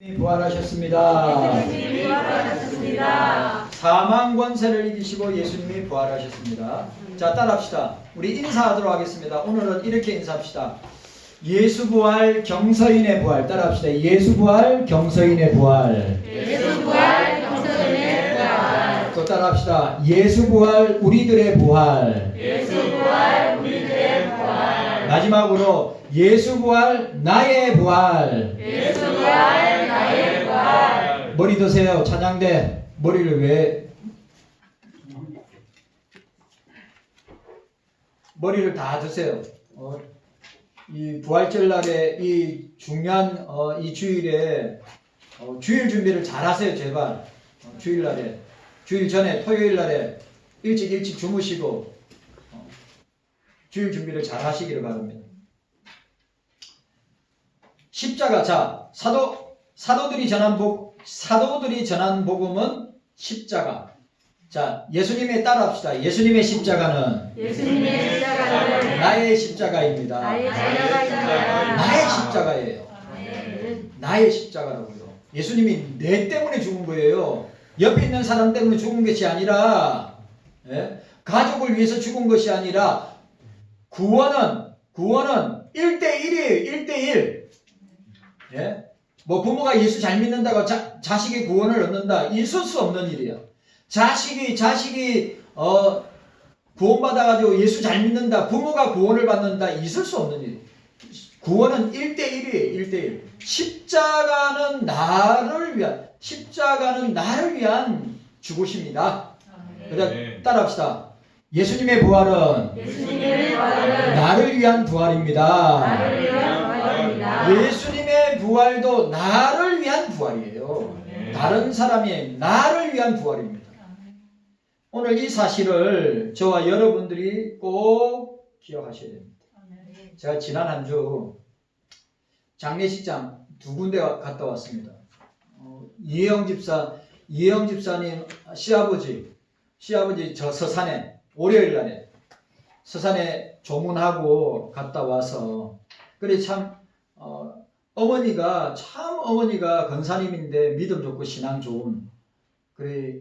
부활하셨습니다. 예수님이 부활하셨습니다. 사망 권세를 이기시고 예수님이 부활하셨습니다. 자, 따라합시다. 우리 인사하도록 하겠습니다. 오늘은 이렇게 인사합시다. 예수 부활, 경서인의 부활. 따라합시다. 예수 부활, 경서인의 부활. 예수 부활, 경서인의 부활. 또 따라합시다. 예수 부활, 우리들의 부활. 예수 부활, 우리들의 부활. 마지막으로 예수 부활, 나의 부활. 예수 부활, 나의 부활. 머리 드세요. 찬양대. 머리를 왜? 머리를 다 드세요. 이 부활절 날에 이 중요한 이 주일에 주일 준비를 잘 하세요. 제발. 주일 날에. 주일 전에 토요일 날에 일찍 주무시고 주일 준비를 잘 하시기를 바랍니다. 십자가. 자, 사도들이 전한 복음은 십자가. 자, 예수님의 따라합시다. 예수님의 십자가는 나의 십자가입니다. 나의 십자가예요. 나의 십자가라고요. 예수님이 내 때문에 죽은 거예요. 옆에 있는 사람 때문에 죽은 것이 아니라, 가족을 위해서 죽은 것이 아니라, 구원은 1대1이에요. 1대1. 뭐 부모가 예수 잘 믿는다고 자식이 구원을 얻는다. 있을 수 없는 일이야. 자식이 구원받아가지고 예수 잘 믿는다. 부모가 구원을 받는다. 있을 수 없는 일. 구원은 1대1이에요. 1대1. 십자가는 나를 위한 죽으심이다. 그다음 따라합시다. 예수님의 부활은 나를 위한 부활입니다. 예수님의 부활도 나를 위한 부활이에요. 다른 사람이 나를 위한 부활입니다. 오늘 이 사실을 저와 여러분들이 꼭 기억하셔야 됩니다. 제가 지난 한 주 장례식장 두 군데 갔다 왔습니다. 이혜영 집사님 시아버지 저 서산에 월요일 날에 서산에 조문하고 갔다 와서 그래 참 어머니가 권사님인데 믿음 좋고 신앙 좋은 그래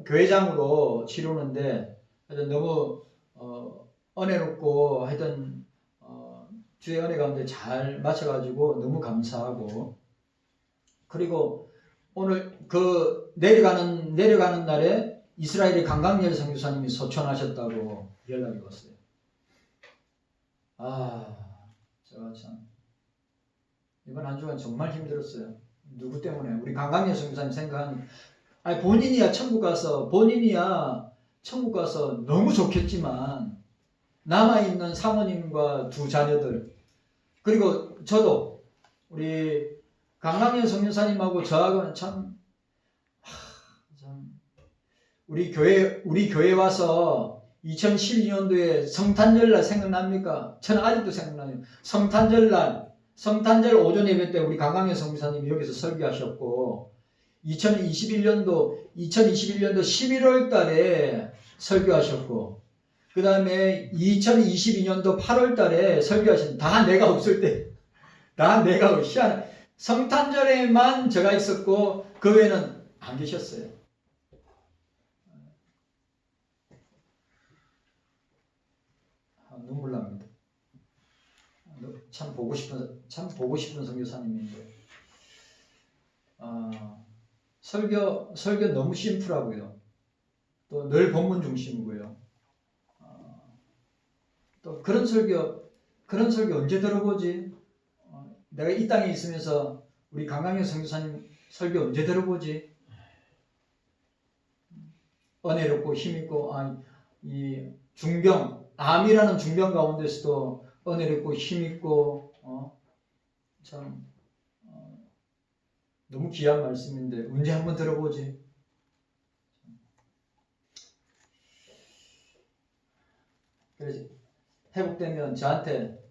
교회장으로 치르는데 하여튼 너무 은혜롭고 하여튼 주의 은혜 가운데 잘 마쳐가지고 너무 감사하고 그리고 오늘 그 내려가는 날에 이스라엘의 강강열 선교사님이 소천하셨다고 연락이 왔어요. 제가 참 이번 한 주간 정말 힘들었어요. 누구 때문에? 우리 강강열 선교사님 생각하니 본인이야 천국 가서 너무 좋겠지만 남아있는 사모님과 두 자녀들 그리고 저도 우리 강강열 선교사님하고 저하고는 참 우리 교회 와서 2012년도에 성탄절날 생각납니까? 저는 아직도 생각나요. 성탄절 오전 예배 때 우리 강강열 선교사님이 여기서 설교하셨고 2021년도 11월 달에 설교하셨고 그 다음에 2022년도 8월 달에 설교하신 다 내가 없을 때 희한해. 성탄절에만 제가 있었고 그 외에는 안 계셨어요. 눈물 납니다. 참 보고 싶은 선교사님인데 설교 너무 심플하고요. 또 늘 본문 중심이고요. 또 그런 설교 언제 들어보지? 내가 이 땅에 있으면서 우리 강강현 선교사님 설교 언제 들어보지? 은혜롭고 힘있고 이 중병 암이라는 중병 가운데서도 은혜롭고 힘있고 참 너무 귀한 말씀인데 언제 한번 들어보지? 그래서 회복되면 저한테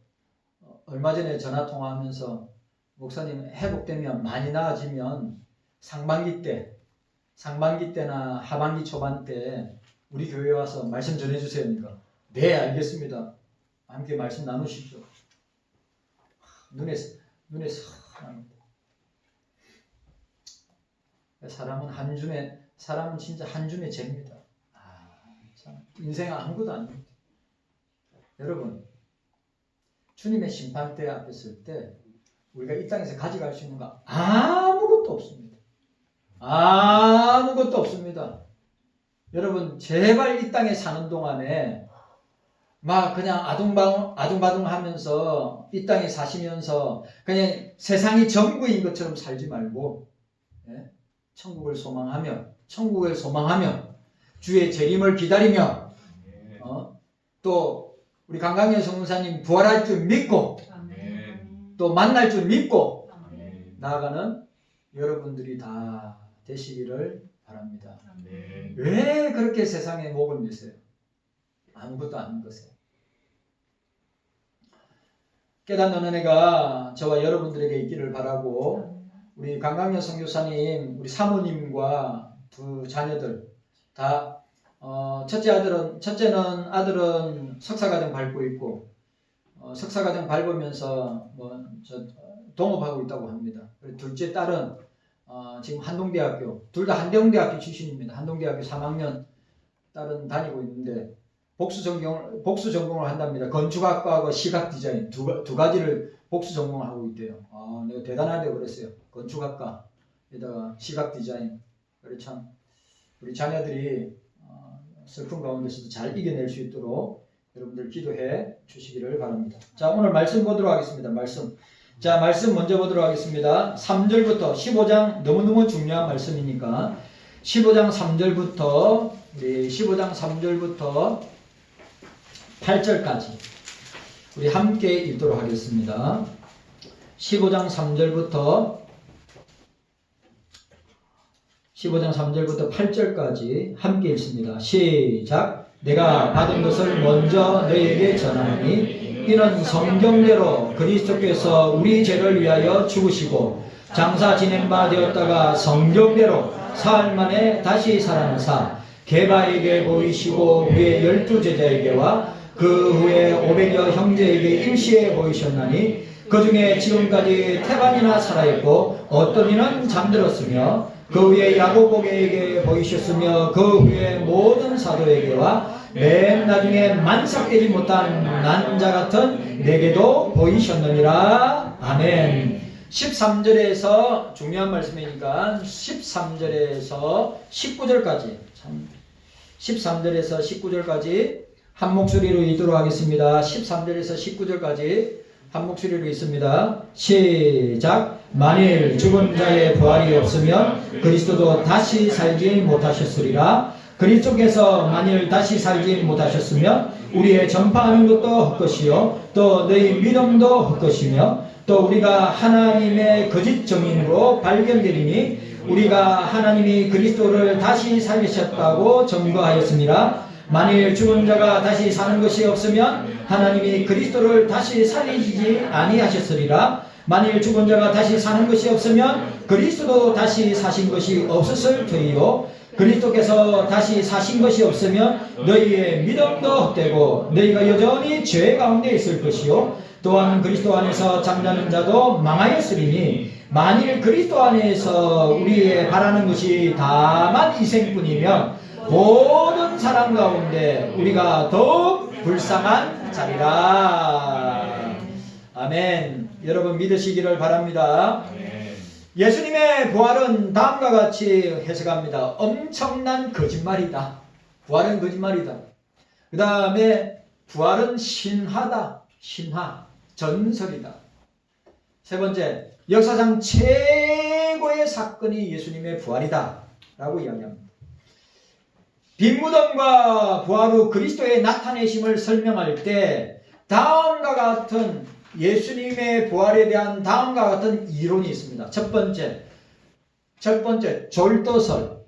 얼마 전에 전화 통화하면서 목사님 회복되면 많이 나아지면 상반기 때나 하반기 초반 때 우리 교회 와서 말씀 전해주세요. 그러니까 네 알겠습니다. 함께 말씀 나누십시오. 눈에 선합니다. 사람은 진짜 한 줌의 죄입니다. 참, 인생 아무것도 아닙니다. 여러분, 주님의 심판대 앞에 설 때 우리가 이 땅에서 가져갈 수 있는 거 아무것도 없습니다. 아무것도 없습니다. 여러분, 제발 이 땅에 사는 동안에 막 그냥 아둥바둥 하면서 이 땅에 사시면서 그냥 세상이 전부인 것처럼 살지 말고, 예? 천국을 소망하며 주의 재림을 기다리며, 또 우리 강강현 성문사님 부활할 줄 믿고, 또 만날 줄 믿고 나아가는 여러분들이 다 되시기를 바랍니다. 왜 그렇게 세상에 목을 매세요? 아무것도 아닌 것에. 깨닫는 은혜가 저와 여러분들에게 있기를 바라고, 우리 강강현 선교사님, 우리 사모님과 두 자녀들 다 첫째는 아들은 석사과정 밟고 있고, 석사과정 밟으면서 동업하고 있다고 합니다. 그리고 둘째 딸은 지금 한동대학교, 둘 다 한동대학교 출신입니다. 한동대학교 3학년 딸은 다니고 있는데 복수 전공을 한답니다. 건축학과하고 시각 디자인 두 가지를 복수 전공을 하고 있대요. 내가 대단하다고 그랬어요. 건축학과에다가 시각 디자인. 그래 참 우리 자녀들이 슬픈 가운데서도 잘 이겨낼 수 있도록 여러분들 기도해 주시기를 바랍니다. 자, 오늘 말씀 보도록 하겠습니다. 말씀 먼저 보도록 하겠습니다. 3절부터 15장 너무너무 중요한 말씀이니까 15장 3절부터 8절까지 우리 함께 읽도록 하겠습니다. 15장 3절부터 8절까지 함께 읽습니다. 시작. 내가 받은 것을 먼저 너희에게 전하노니 이는 성경대로 그리스도께서 우리 죄를 위하여 죽으시고 장사 지낸 바 되었다가 성경대로 사흘 만에 다시 살아나사 게바에게 보이시고 후에 12제자에게와 그 후에 500여 형제에게 일시에 보이셨나니 그 중에 지금까지 태반이나 살아있고 어떤 이는 잠들었으며 그 후에 야고보에게 보이셨으며 그 후에 모든 사도에게와 맨 나중에 만삭되지 못한 난자 같은 내게도 보이셨느니라. 아멘. 13절에서 중요한 말씀이니까 13절에서 19절까지 13절에서 19절까지 한 목소리로 읽도록 하겠습니다. 13절에서 19절까지 한 목소리로 읽습니다. 시작. 만일 죽은 자의 부활이 없으면 그리스도도 다시 살지 못하셨으리라. 그리스도께서 만일 다시 살지 못하셨으면 우리의 전파하는 것도 헛것이요 또 너희 믿음도 헛것이며 또 우리가 하나님의 거짓 증인으로 발견되리니 우리가 하나님이 그리스도를 다시 살리셨다고 증거하였습니다. 만일 죽은 자가 다시 사는 것이 없으면 하나님이 그리스도를 다시 살리시지 아니하셨으리라. 만일 죽은 자가 다시 사는 것이 없으면 그리스도도 다시 사신 것이 없었을 터이요 그리스도께서 다시 사신 것이 없으면 너희의 믿음도 헛되고 너희가 여전히 죄 가운데 있을 것이요 또한 그리스도 안에서 잠자는 자도 망하였으리니 만일 그리스도 안에서 우리의 바라는 것이 다만 이생뿐이면 모든 사람 가운데 우리가 더욱 불쌍한 자리라. 아멘. 여러분 믿으시기를 바랍니다. 예수님의 부활은 다음과 같이 해석합니다. 엄청난 거짓말이다. 부활은 거짓말이다. 그 다음에 부활은 신화다. 신화, 전설이다. 세 번째, 역사상 최고의 사건이 예수님의 부활이다 라고 이야기합니다. 빈무덤과 부활 후 그리스도의 나타내심을 설명할 때 다음과 같은 예수님의 부활에 대한 다음과 같은 이론이 있습니다. 첫 번째 졸도설.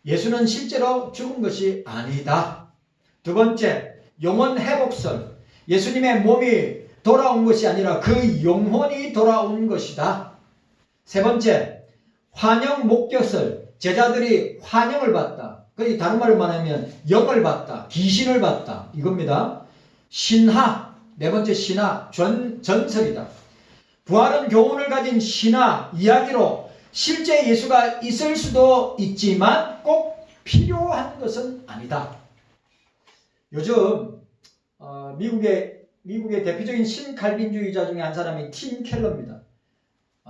예수는 실제로 죽은 것이 아니다. 두 번째, 영혼 회복설. 예수님의 몸이 돌아온 것이 아니라 그 영혼이 돌아온 것이다. 세 번째, 환영 목격설. 제자들이 환영을 받다. 다른 말로 말하면 영을 받다, 귀신을 받다 이겁니다. 신화, 네 번째 신화, 전설이다. 부활은 교훈을 가진 신화, 이야기로 실제 예수가 있을 수도 있지만 꼭 필요한 것은 아니다. 요즘 미국의 대표적인 신칼빈주의자 중에 한 사람이 팀 켈러입니다.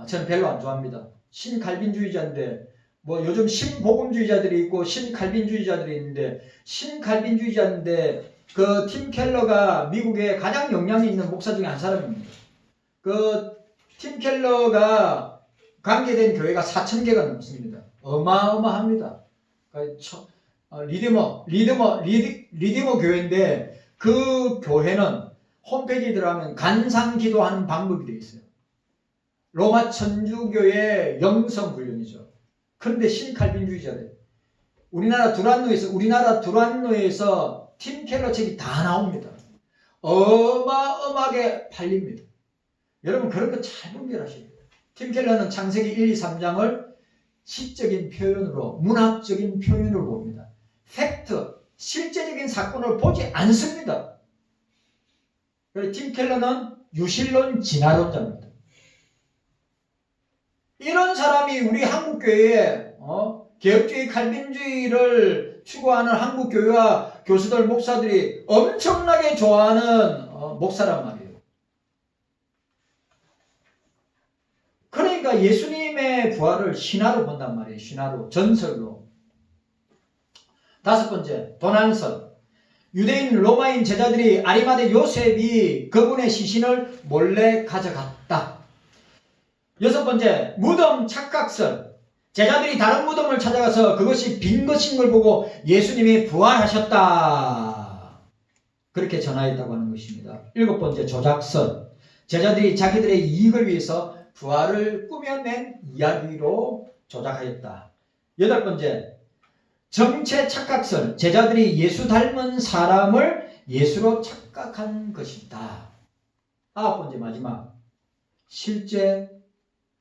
저는 별로 안 좋아합니다. 신칼빈주의자인데 뭐 요즘 신복음주의자들이 있고 신칼빈주의자들이 있는데 신칼빈주의자인데 그 팀 켈러가 미국의 가장 영향이 있는 목사 중에 한 사람입니다. 그 팀 켈러가 관계된 교회가 4,000개가 넘습니다. 어마어마합니다. 리디머 교회인데 그 교회는 홈페이지에 들어가면 간상 기도하는 방법이 되어 있어요. 로마 천주교의 영성 훈련이죠. 그런데 신칼빈주의자들. 우리나라 두란노에서 팀 켈러 책이 다 나옵니다. 어마어마하게 팔립니다. 여러분 그런 거 잘 분별하셔야 돼요. 팀 켈러는 창세기 1, 2, 3장을 시적인 표현으로 문학적인 표현으로 봅니다. 팩트, 실제적인 사건을 보지 않습니다. 그리고 팀 켈러는 유실론 진화론자입니다. 이런 사람이 우리 한국교회에 개혁주의 칼빈주의를 추구하는 한국교회와 교수들 목사들이 엄청나게 좋아하는 목사란 말이에요. 그러니까 예수님의 부활을 신화로 본단 말이에요. 신화로, 전설로. 5번째, 도난설. 유대인 로마인 제자들이 아리마대 요셉이 그분의 시신을 몰래 가져갔다. 6번째, 무덤 착각설. 제자들이 다른 무덤을 찾아가서 그것이 빈 것인 걸 보고 예수님이 부활하셨다. 그렇게 전하였다고 하는 것입니다. 7번째, 조작설. 제자들이 자기들의 이익을 위해서 부활을 꾸며낸 이야기로 조작하였다. 8번째, 정체 착각설. 제자들이 예수 닮은 사람을 예수로 착각한 것이다. 9번째, 마지막, 실제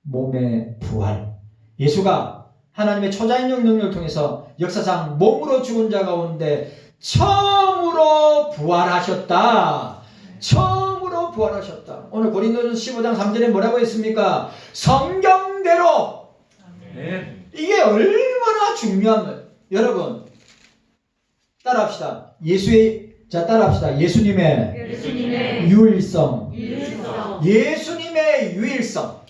몸의 부활. 예수가 하나님의 초자연적 능력을 통해서 역사상 몸으로 죽은 자 가운데 처음으로 부활하셨다. 처음으로 부활하셨다. 오늘 고린도전서 15장 3절에 뭐라고 했습니까? 성경대로. 네. 이게 얼마나 중요한 거예요. 여러분 따라합시다. 따라합시다. 예수님의 유일성. 예수님의 유일성.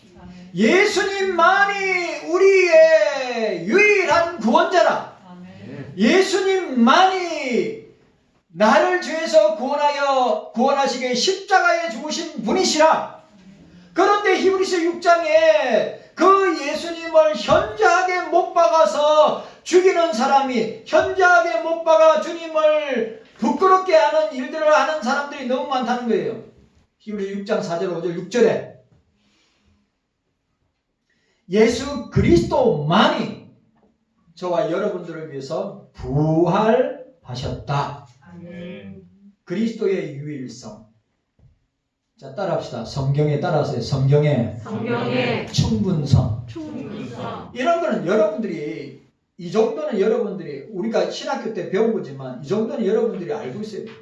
예수님만이 우리의 유일한 구원자라. 예수님만이 나를 죄에서 구원하시기 위해 십자가에 죽으신 분이시라. 그런데 히브리서 6장에 그 예수님을 현저하게 못 박아서 죽이는 사람이, 현저하게 못 박아 주님을 부끄럽게 하는 일들을 하는 사람들이 너무 많다는 거예요. 히브리서 6장 4절 5절 6절에 예수 그리스도만이 저와 여러분들을 위해서 부활하셨다. 그리스도의 유일성. 자, 따라합시다. 성경에 따라서 성경의 충분성. 이런 거는 여러분들이, 이 정도는 여러분들이, 우리가 신학교 때 배운 거지만 이 정도는 여러분들이 알고 있어야 돼요.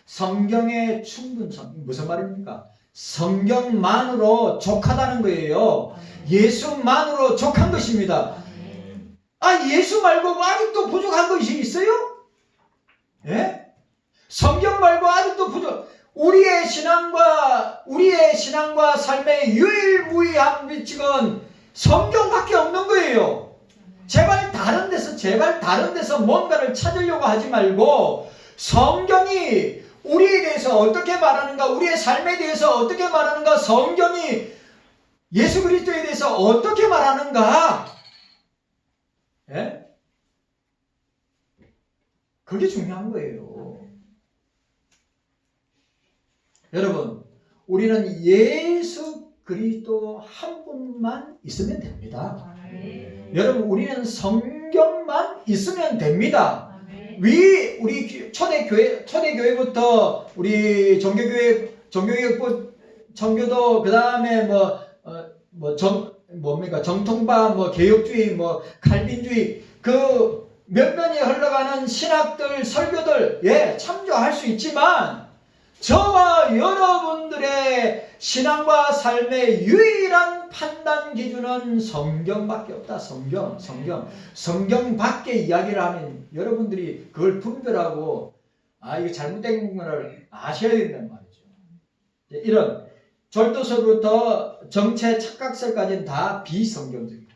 성경의 충분성. 무슨 말입니까? 성경만으로 족하다는 거예요. 예수만으로 족한 것입니다. 예수 말고 아직도 부족한 것이 있어요? 예? 성경 말고 아직도 우리의 신앙과 삶의 유일무이한 규칙은 성경밖에 없는 거예요. 제발 다른 데서 뭔가를 찾으려고 하지 말고 성경이 우리에 대해서 어떻게 말하는가, 우리의 삶에 대해서 어떻게 말하는가, 성경이 예수 그리스도에 대해서 어떻게 말하는가. 예? 그게 중요한 거예요. 여러분, 우리는 예수 그리스도 한 분만 있으면 됩니다. 여러분, 우리는 성경만 있으면 됩니다. 우리 초대교회부터 우리 종교도 그 다음에 정통파, 개혁주의, 칼빈주의, 그 몇 년이 흘러가는 신학들, 설교들, 참조할 수 있지만 저와 여러분들의 신앙과 삶의 유일한 판단 기준은 성경밖에 없다. 성경 밖에 이야기를 하면 여러분들이 그걸 분별하고 이거 잘못된 거를 아셔야 된다는 말이죠. 이런 절도서부터 정체 착각설까지는 다 비성경적이다.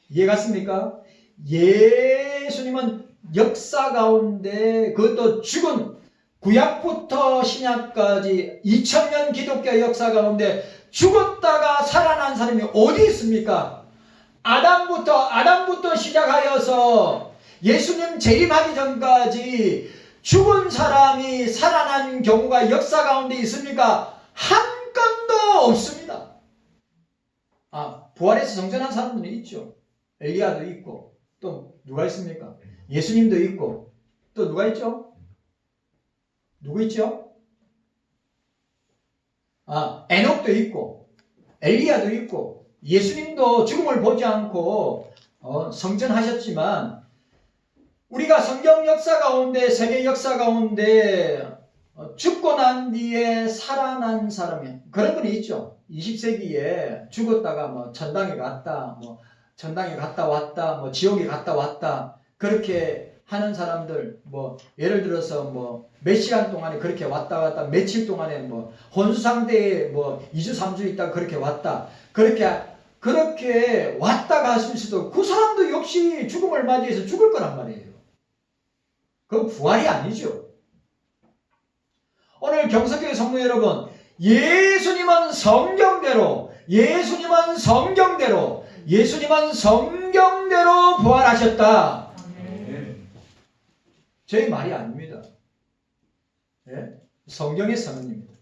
이해 갔습니까? 예수님은 역사 가운데 그것도 죽은 구약부터 신약까지 2000년 기독교 역사 가운데 죽었다가 살아난 사람이 어디 있습니까? 아담부터 시작하여서 예수님 재림하기 전까지 죽은 사람이 살아난 경우가 역사 가운데 있습니까? 한 건도 없습니다. 부활해서 정전한 사람들은 있죠. 엘리야도 있고 또 누가 있습니까? 예수님도 있고 또 누가 있죠? 누구 있죠? 에녹도 있고 엘리야도 있고 예수님도 죽음을 보지 않고 성전하셨지만 우리가 성경 역사 가운데 세계 역사 가운데 죽고 난 뒤에 살아난 사람이 그런 분이 있죠. 20세기에 죽었다가 천당에 갔다 왔다 지옥에 갔다 왔다 그렇게 하는 사람들 예를 들어서 몇 시간 동안에 그렇게 왔다 갔다 며칠 동안에 혼수 상태에 2주 3주 있다 그렇게 왔다 그렇게 왔다 갔을 수도 그 사람도 역시 죽음을 맞이해서 죽을 거란 말이에요. 그건 부활이 아니죠. 오늘 경석교회 성도 여러분, 예수님은 성경대로 부활하셨다. 저희 말이 아닙니다. 예? 성경의 선언입니다.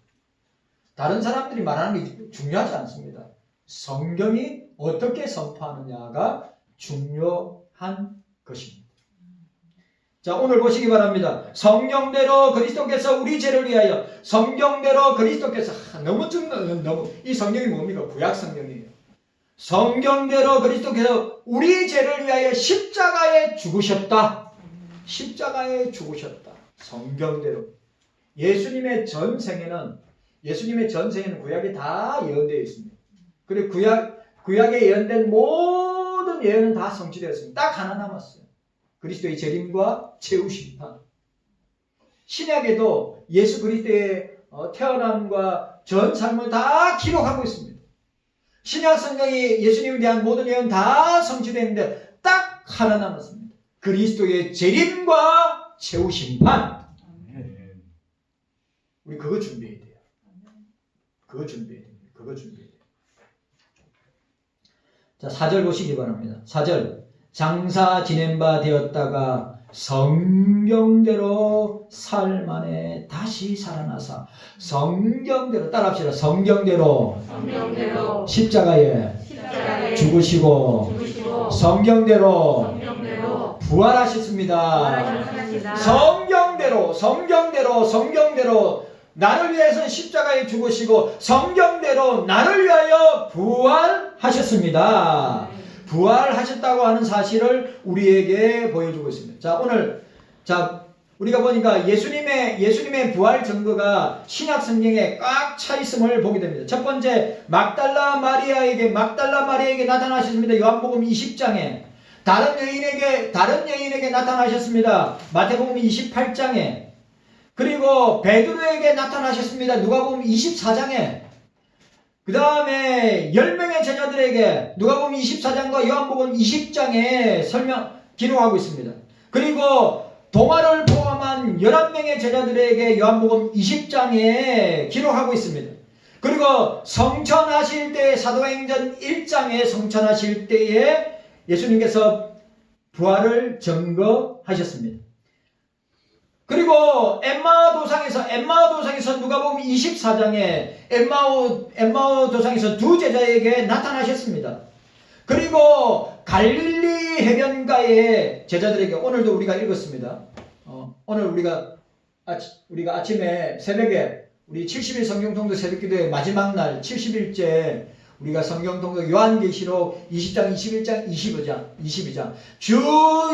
다른 사람들이 말하는 게 중요하지 않습니다. 성경이 어떻게 선포하느냐가 중요한 것입니다. 자, 오늘 보시기 바랍니다. 성경대로 그리스도께서 우리 죄를 위하여 성경대로 그리스도께서 너무 이 성경이 뭡니까? 구약 성경이에요. 성경대로 그리스도께서 우리 죄를 위하여 십자가에 죽으셨다. 성경대로. 예수님의 전생에는 구약이 다 예언되어 있습니다. 그리고 구약에 예언된 모든 예언은 다 성취되었습니다. 딱 하나 남았어요. 그리스도의 재림과 최후 심판. 신약에도 예수 그리스도의 태어남과 전 삶을 다 기록하고 있습니다. 신약 성경이 예수님에 대한 모든 예언 다 성취되는데 딱 하나 남았습니다. 그리스도의 재림과 최후 심판. 우리 그거 준비해야 돼요. 그거 준비해야 돼요. 자, 4절 보시기 바랍니다. 4절. 장사 지낸 바 되었다가 성경대로 삶 안에 다시 살아나사 성경대로 따라합시다. 성경대로 십자가에 죽으시고 성경대로 부활하셨습니다. 성경대로 나를 위해서 십자가에 죽으시고 성경대로 나를 위하여 부활하셨습니다. 부활하셨다고 하는 사실을 우리에게 보여주고 있습니다. 자, 오늘 우리가 보니까 예수님의 부활 증거가 신약 성경에 꽉 차 있음을 보게 됩니다. 첫 번째, 막달라 마리아에게 나타나셨습니다. 요한복음 20장에. 다른 여인에게 나타나셨습니다. 마태복음 28장에. 그리고 베드로에게 나타나셨습니다. 누가복음 24장에. 그 다음에 10명의 제자들에게 누가복음 24장과 요한복음 20장에 기록하고 있습니다. 그리고 동화를 포함한 11명의 제자들에게 요한복음 20장에 기록하고 있습니다. 그리고 성천하실 때 사도행전 1장에 성천하실 때에 예수님께서 부활을 증거하셨습니다. 그리고 엠마오 도상에서 누가복음 24장에 엠마오 도상에서 두 제자에게 나타나셨습니다. 그리고 갈릴리 해변가의 제자들에게 오늘도 우리가 읽었습니다. 오늘 우리가 아침에 새벽에 우리 70일 성경통독 새벽기도의 마지막 날 70일째 우리가 성경통독 요한계시록 20장, 21장, 22장 주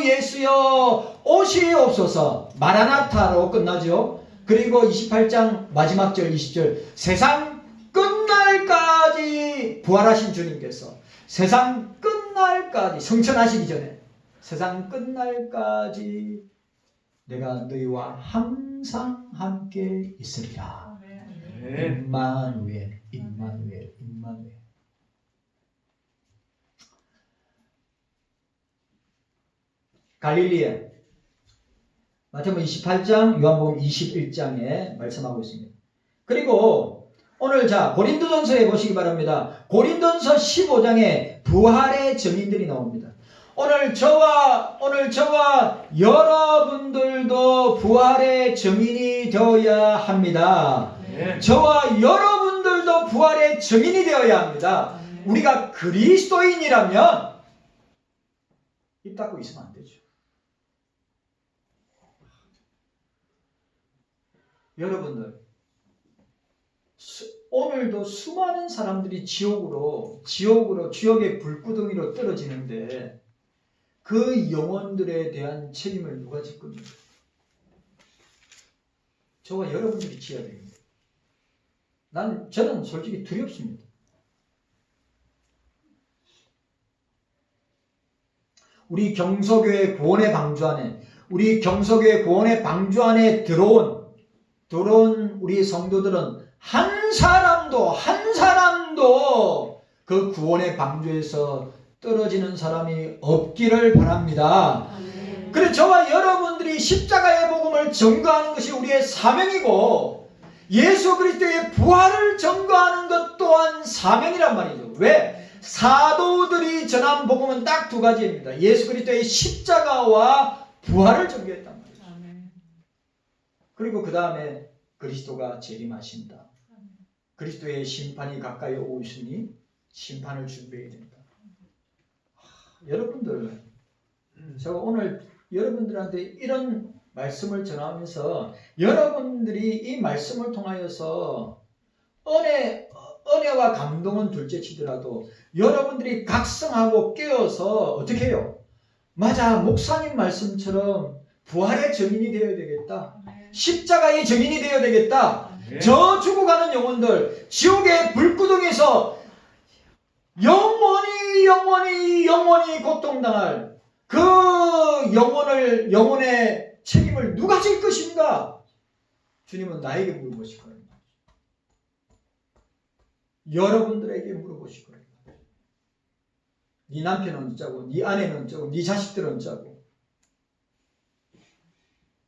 예수여 오시옵소서 마라나타로 끝나죠. 그리고 28장 마지막 절 20절 세상 끝날까지 부활하신 주님께서 세상 끝날까지 성천하시기 전에 세상 끝날까지 내가 너희와 항상 함께 있으리라. 임마누엘, 임마누엘, 임마누엘. 갈릴리에 마태복음 28장, 요한복음 21장에 말씀하고 있습니다. 그리고 오늘 자 고린도전서에 보시기 바랍니다. 고린도전서 15장에 부활의 증인들이 나옵니다. 오늘 저와 여러분들도 부활의 증인이 되어야 합니다. 저와 여러분들도 부활의 증인이 되어야 합니다. 우리가 그리스도인이라면 입 닫고 있으면 안 되죠. 여러분들 오늘도 수많은 사람들이 지옥의 불구덩이로 떨어지는데 그 영혼들에 대한 책임을 누가 질 겁니까? 저와 여러분들이 지어야 됩니다. 저는 솔직히 두렵습니다. 우리 경서교회 구원의 방주 안에 들어온 우리 성도들은 한 사람도 그 구원의 방주에서 떨어지는 사람이 없기를 바랍니다. 그래 저와 여러분들이 십자가의 복음을 전거하는 것이 우리의 사명이고 예수 그리스도의 부활을 전거하는 것 또한 사명이란 말이죠. 왜? 사도들이 전한 복음은 딱 두 가지입니다. 예수 그리스도의 십자가와 부활을 전거했단 말이죠. 그리고 그 다음에 그리스도가 재림하신다. 그리스도의 심판이 가까이 오시니 심판을 준비해야 된다. 여러분들, 제가 오늘 여러분들한테 이런 말씀을 전하면서 여러분들이 이 말씀을 통하여서 은혜와 감동은 둘째치더라도 여러분들이 각성하고 깨어서 어떻게 해요? 맞아, 목사님 말씀처럼 부활의 증인이 되어야 되겠다. 십자가의 증인이 되어야 되겠다. 저 죽어가는 영혼들, 지옥의 불구덩이에서 영원히 고통당할 그 영혼의 책임을 누가 질 것인가? 주님은 나에게 물어보실 거예요. 여러분들에게 물어보실 거예요. 네 남편은 어쩌고, 네 아내는 어쩌고, 네 자식들은 어쩌고,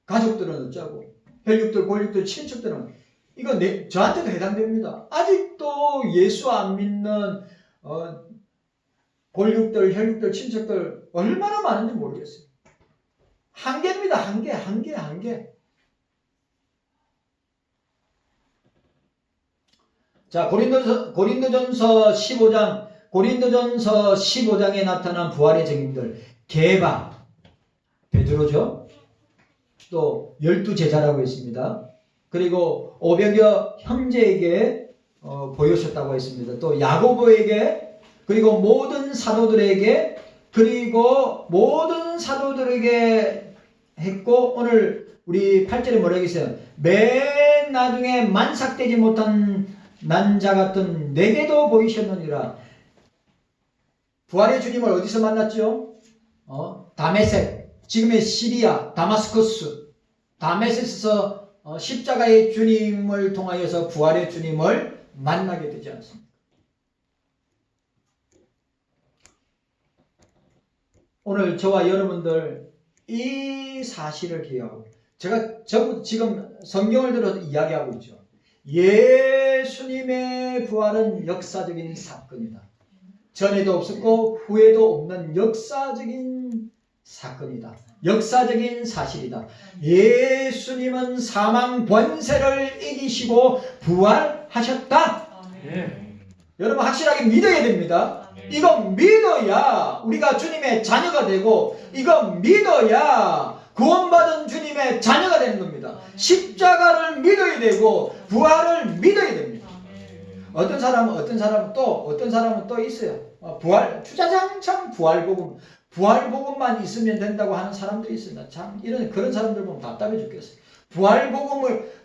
가족들은 어쩌고, 혈육들, 골육들, 친척들은 이거 저한테도 해당됩니다. 아직도 예수 안 믿는 골육들, 혈육들, 친척들 얼마나 많은지 모르겠어요. 한계입니다. 한계. 자, 고린도전서 15장에 나타난 부활의 증인들, 게바, 베드로죠. 또 12제자라고 했습니다. 그리고 500여 형제에게 보여주셨다고 했습니다. 또 야고보에게, 그리고 모든 사도들에게 했고, 오늘 우리 8절에 뭐라고 했어요? 맨 나중에 만삭되지 못한 난자 같은 내게도 보이셨느니라. 부활의 주님을 어디서 만났죠? 다메섹, 지금의 시리아, 다마스커스, 다메섹에서 십자가의 주님을 통하여서 부활의 주님을 만나게 되지 않습니까? 오늘 저와 여러분들 이 사실을 기억하고, 제가 지금 성경을 들어서 이야기하고 있죠. 예수님의 부활은 역사적인 사건이다. 전에도 없었고 후에도 없는 역사적인 사건이다. 역사적인 사실이다. 예수님은 사망 권세를 이기시고 부활하셨다. 여러분 확실하게 믿어야 됩니다. 이거 믿어야 우리가 주님의 자녀가 되고, 이거 믿어야 구원받은 주님의 자녀가 되는 겁니다. 십자가를 믿어야 되고 부활을 믿어야 됩니다. 어떤 사람은 또 있어요. 주자장창 부활복음만 있으면 된다고 하는 사람들이 있습니다. 참 그런 사람들 보면 답답해 죽겠어요.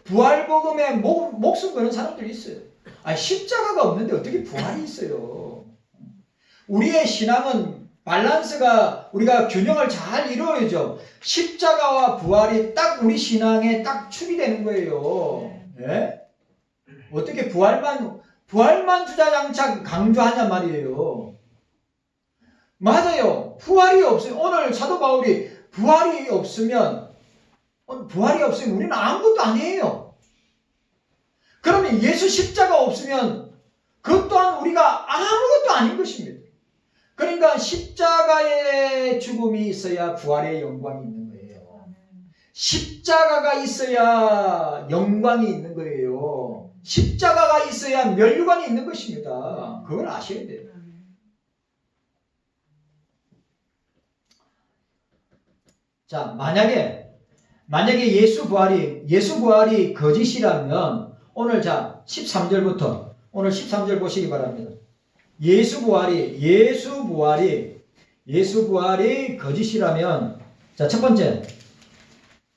부활복음에 목숨 거는 사람들이 있어요. 아니, 십자가가 없는데 어떻게 부활이 있어요? 우리의 신앙은 밸런스가, 우리가 균형을 잘 이루어야죠. 십자가와 부활이 딱 우리 신앙에 딱 축이 되는 거예요. 예? 어떻게 부활만 주자장창 강조하냐 말이에요. 맞아요. 부활이 없으면, 오늘 사도 바울이 부활이 없으면 우리는 아무것도 아니에요. 그러면 예수 십자가 없으면 그것 또한 우리가 아무것도 아닌 것입니다. 그러니까 십자가의 죽음이 있어야 부활의 영광이 있는 거예요. 십자가가 있어야 영광이 있는 거예요. 십자가가 있어야 멸류관이 있는 것입니다. 그걸 아셔야 돼요. 자, 만약에 예수 부활이 거짓이라면 오늘 13절부터 오늘 13절 보시기 바랍니다. 예수 부활이 거짓이라면, 자, 첫 번째,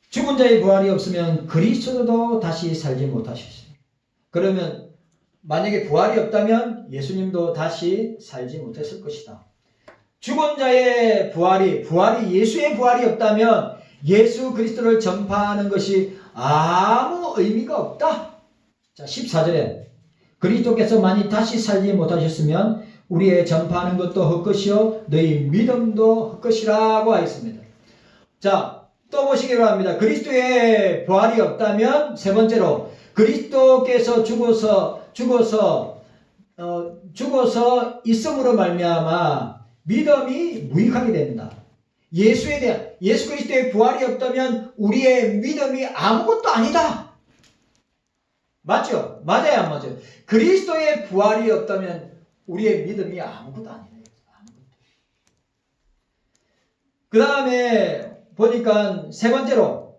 죽은 자의 부활이 없으면 그리스도도 다시 살지 못하셨어요. 그러면 만약에 부활이 없다면 예수님도 다시 살지 못했을 것이다. 죽은 자의 부활이 예수의 부활이 없다면 예수 그리스도를 전파하는 것이 아무 의미가 없다. 자, 14절에 그리스도께서 만일 다시 살지 못하셨으면 우리의 전파하는 것도 헛것이요 너희 믿음도 헛것이라고 하였습니다. 자, 또 보시기 바랍니다. 그리스도의 부활이 없다면, 세 번째로, 그리스도께서 죽어서 있음으로 말미암아 믿음이 무익하게 됩니다. 예수 그리스도의 부활이 없다면 우리의 믿음이 아무것도 아니다. 맞죠? 맞아요, 안 맞아요? 그리스도의 부활이 없다면 우리의 믿음이 아무것도 아니다. 그 다음에 보니까 세 번째로,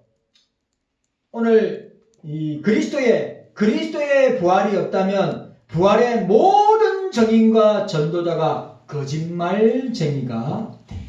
오늘 이 그리스도의 부활이 없다면 부활의 모든 증인과 전도자가 거짓말쟁이가 된다.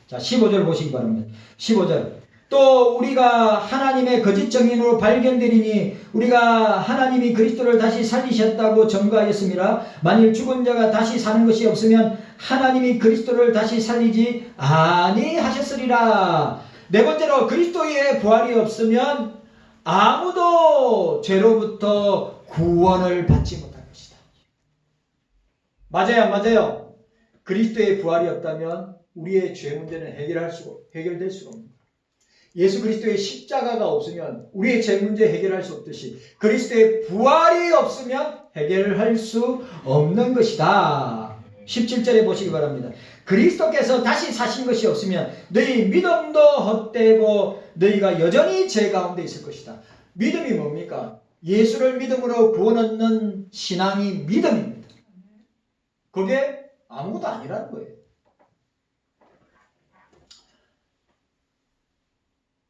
자, 15절 보시기 바랍니다. 15절. 또 우리가 하나님의 거짓 증인으로 발견되리니 우리가 하나님이 그리스도를 다시 살리셨다고 증거하였습니다. 만일 죽은 자가 다시 사는 것이 없으면 하나님이 그리스도를 다시 살리지 아니하셨으리라. 네 번째로, 그리스도의 부활이 없으면 아무도 죄로부터 구원을 받지 못할 것이다. 맞아요, 안 맞아요? 그리스도의 부활이 없다면 우리의 죄 문제는 해결될 수가 없는 거예요. 예수 그리스도의 십자가가 없으면 우리의 죄 문제 해결할 수 없듯이 그리스도의 부활이 없으면 해결할 수 없는 것이다. 17절에 보시기 바랍니다. 그리스도께서 다시 사신 것이 없으면 너희 믿음도 헛되고 너희가 여전히 죄 가운데 있을 것이다. 믿음이 뭡니까? 예수를 믿음으로 구원 얻는 신앙이 믿음입니다. 그게 아무것도 아니라는 거예요.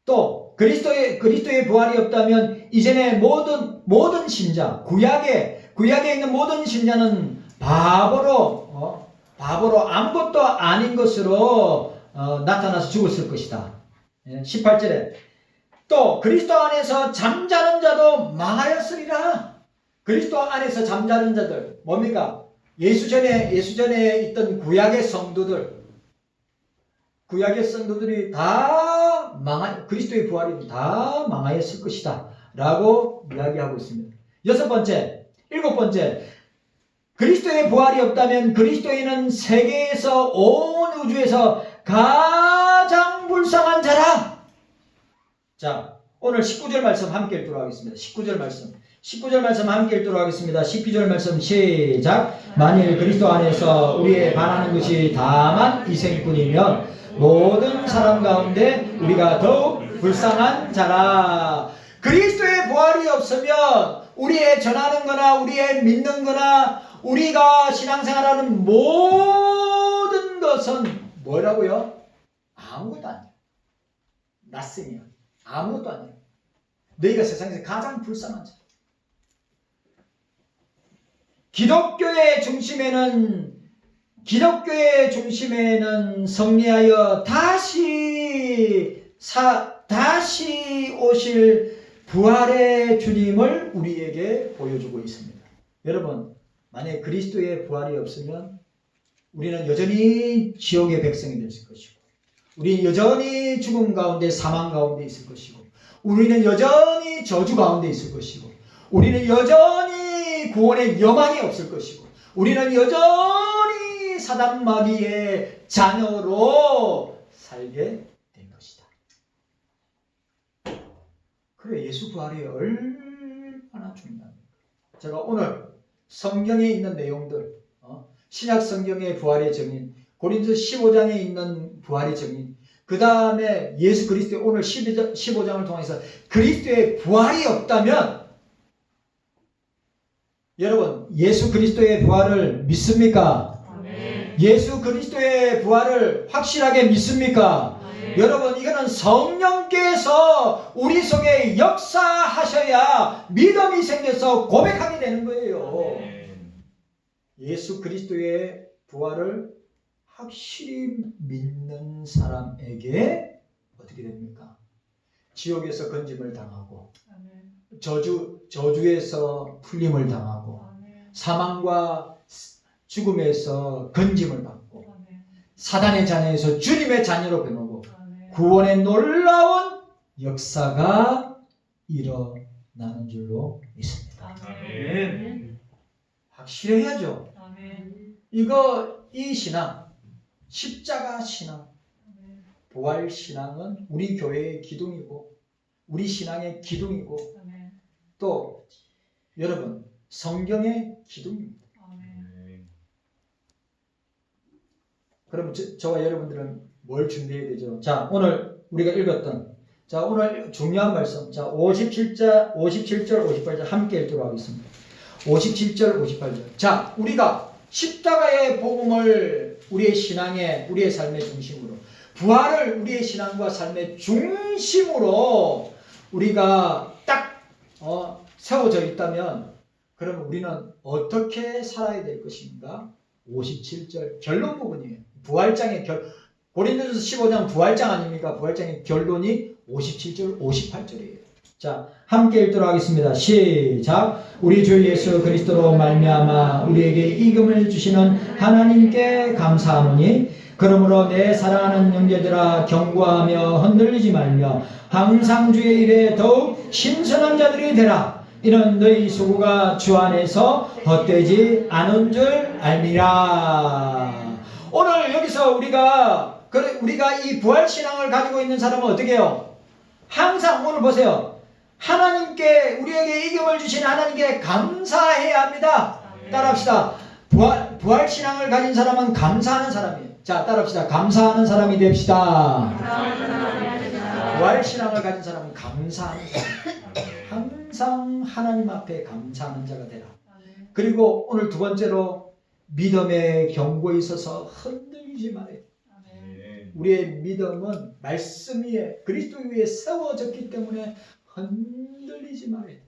또 그리스도의 부활이 없다면 이전에 모든 신자, 구약에 있는 모든 신자는 바보로 아무것도 아닌 것으로 나타나서 죽었을 것이다. 18절에 또 그리스도 안에서 잠자는 자도 망하였으리라. 그리스도 안에서 잠자는 자들 뭡니까? 예수 전에 있던 구약의 성도들이 다 그리스도의 부활이 다 망하였을 것이다 라고 이야기하고 있습니다. 일곱 번째, 그리스도의 부활이 없다면 그리스도인은 세계에서 온 우주에서 가장 불쌍한 자라. 자, 오늘 19절 말씀 함께 읽도록 하겠습니다. 19절 말씀 함께 읽도록 하겠습니다. 12절 말씀 시작. 만일 그리스도 안에서 우리의 바라는 것이 다만 이 생뿐이면 모든 사람 가운데 우리가 더욱 불쌍한 자라. 그리스도의 부활이 없으면 우리의 전하는 거나 우리의 믿는 거나 우리가 신앙생활하는 모든 것은 뭐라고요? 아무것도 아니에요. 낫습이야. 아무것도 아니에요. 너희가 세상에서 가장 불쌍한 자. 기독교의 중심에는 성리하여 다시 오실 부활의 주님을 우리에게 보여주고 있습니다. 여러분, 만약에 그리스도의 부활이 없으면 우리는 여전히 지옥의 백성이 될 것이고, 우리는 여전히 죽음 가운데 사망 가운데 있을 것이고, 우리는 여전히 저주 가운데 있을 것이고, 우리는 여전히 구원의 여망이 없을 것이고, 우리는 여전히 사단 마귀의 자녀로 살게 될 것이다. 그래, 예수 부활이 얼마나 중요합니까? 제가 오늘 성경에 있는 내용들, 신약 성경의 부활의 증인, 고린도 15장에 있는 부활의 증인, 그 다음에 예수 그리스도의 오늘 15장을 통해서 그리스도의 부활이 없다면, 여러분, 예수 그리스도의 부활을 믿습니까? 아멘. 예수 그리스도의 부활을 확실하게 믿습니까? 아멘. 여러분, 이거는 성령께서 우리 속에 역사하셔야 믿음이 생겨서 고백하게 되는 거예요. 예수 그리스도의 부활을 확실히 믿는 사람에게 어떻게 됩니까? 지옥에서 건짐을 당하고, 저주에서 풀림을 당하고, 사망과 죽음에서 건짐을 받고, 사단의 자녀에서 주님의 자녀로 변하고, 구원의 놀라운 역사가 일어나는 줄로 믿습니다. 아멘. 확실해야죠. 이 신앙, 십자가 신앙, 부활 신앙은 우리 교회의 기둥이고, 우리 신앙의 기둥이고, 또 여러분, 성경의 기둥입니다. 그럼 저와 여러분들은 뭘 준비해야 되죠? 자, 오늘 우리가 읽었던, 자, 오늘 중요한 말씀, 자, 57절, 58절 함께 읽도록 하겠습니다. 57절, 58절. 자, 우리가 십자가의 복음을 우리의 신앙의, 우리의 삶의 중심으로, 부활을 우리의 신앙과 삶의 중심으로 우리가 딱 세워져 있다면, 그럼 우리는 어떻게 살아야 될 것인가? 57절 결론 부분이에요. 부활장의 고린도전서 15장 부활장 아닙니까? 부활장의 결론이 57절, 58절이에요. 자, 함께 읽도록 하겠습니다. 시작. 우리 주 예수 그리스도로 말미암아 우리에게 이금을 주시는 하나님께 감사하노니, 그러므로 내 사랑하는 형제들아, 경고하며 흔들리지 말며 항상 주의 일에 더욱 신선한 자들이 되라. 이는 너희 수고가 주 안에서 헛되지 않은 줄 알미라. 오늘 여기서 우리가 이 부활신앙을 가지고 있는 사람은 어떻게 해요? 항상 오늘 보세요. 하나님께, 우리에게 이김을 주신 하나님께 감사해야 합니다. 따라합시다. 부활신앙을 가진 사람은 감사하는 사람이에요. 자, 따라합시다. 감사하는 사람이 됩시다. 부활신앙을 가진 사람은 감사하는 사람. 항상 하나님 앞에 감사하는 자가 되라. 그리고 오늘 두 번째로, 믿음의 경고에 있어서 흔들리지 말아야 돼. 우리의 믿음은 말씀 위에, 그리스도 위에 세워졌기 때문에 흔들리지 말아야 돼.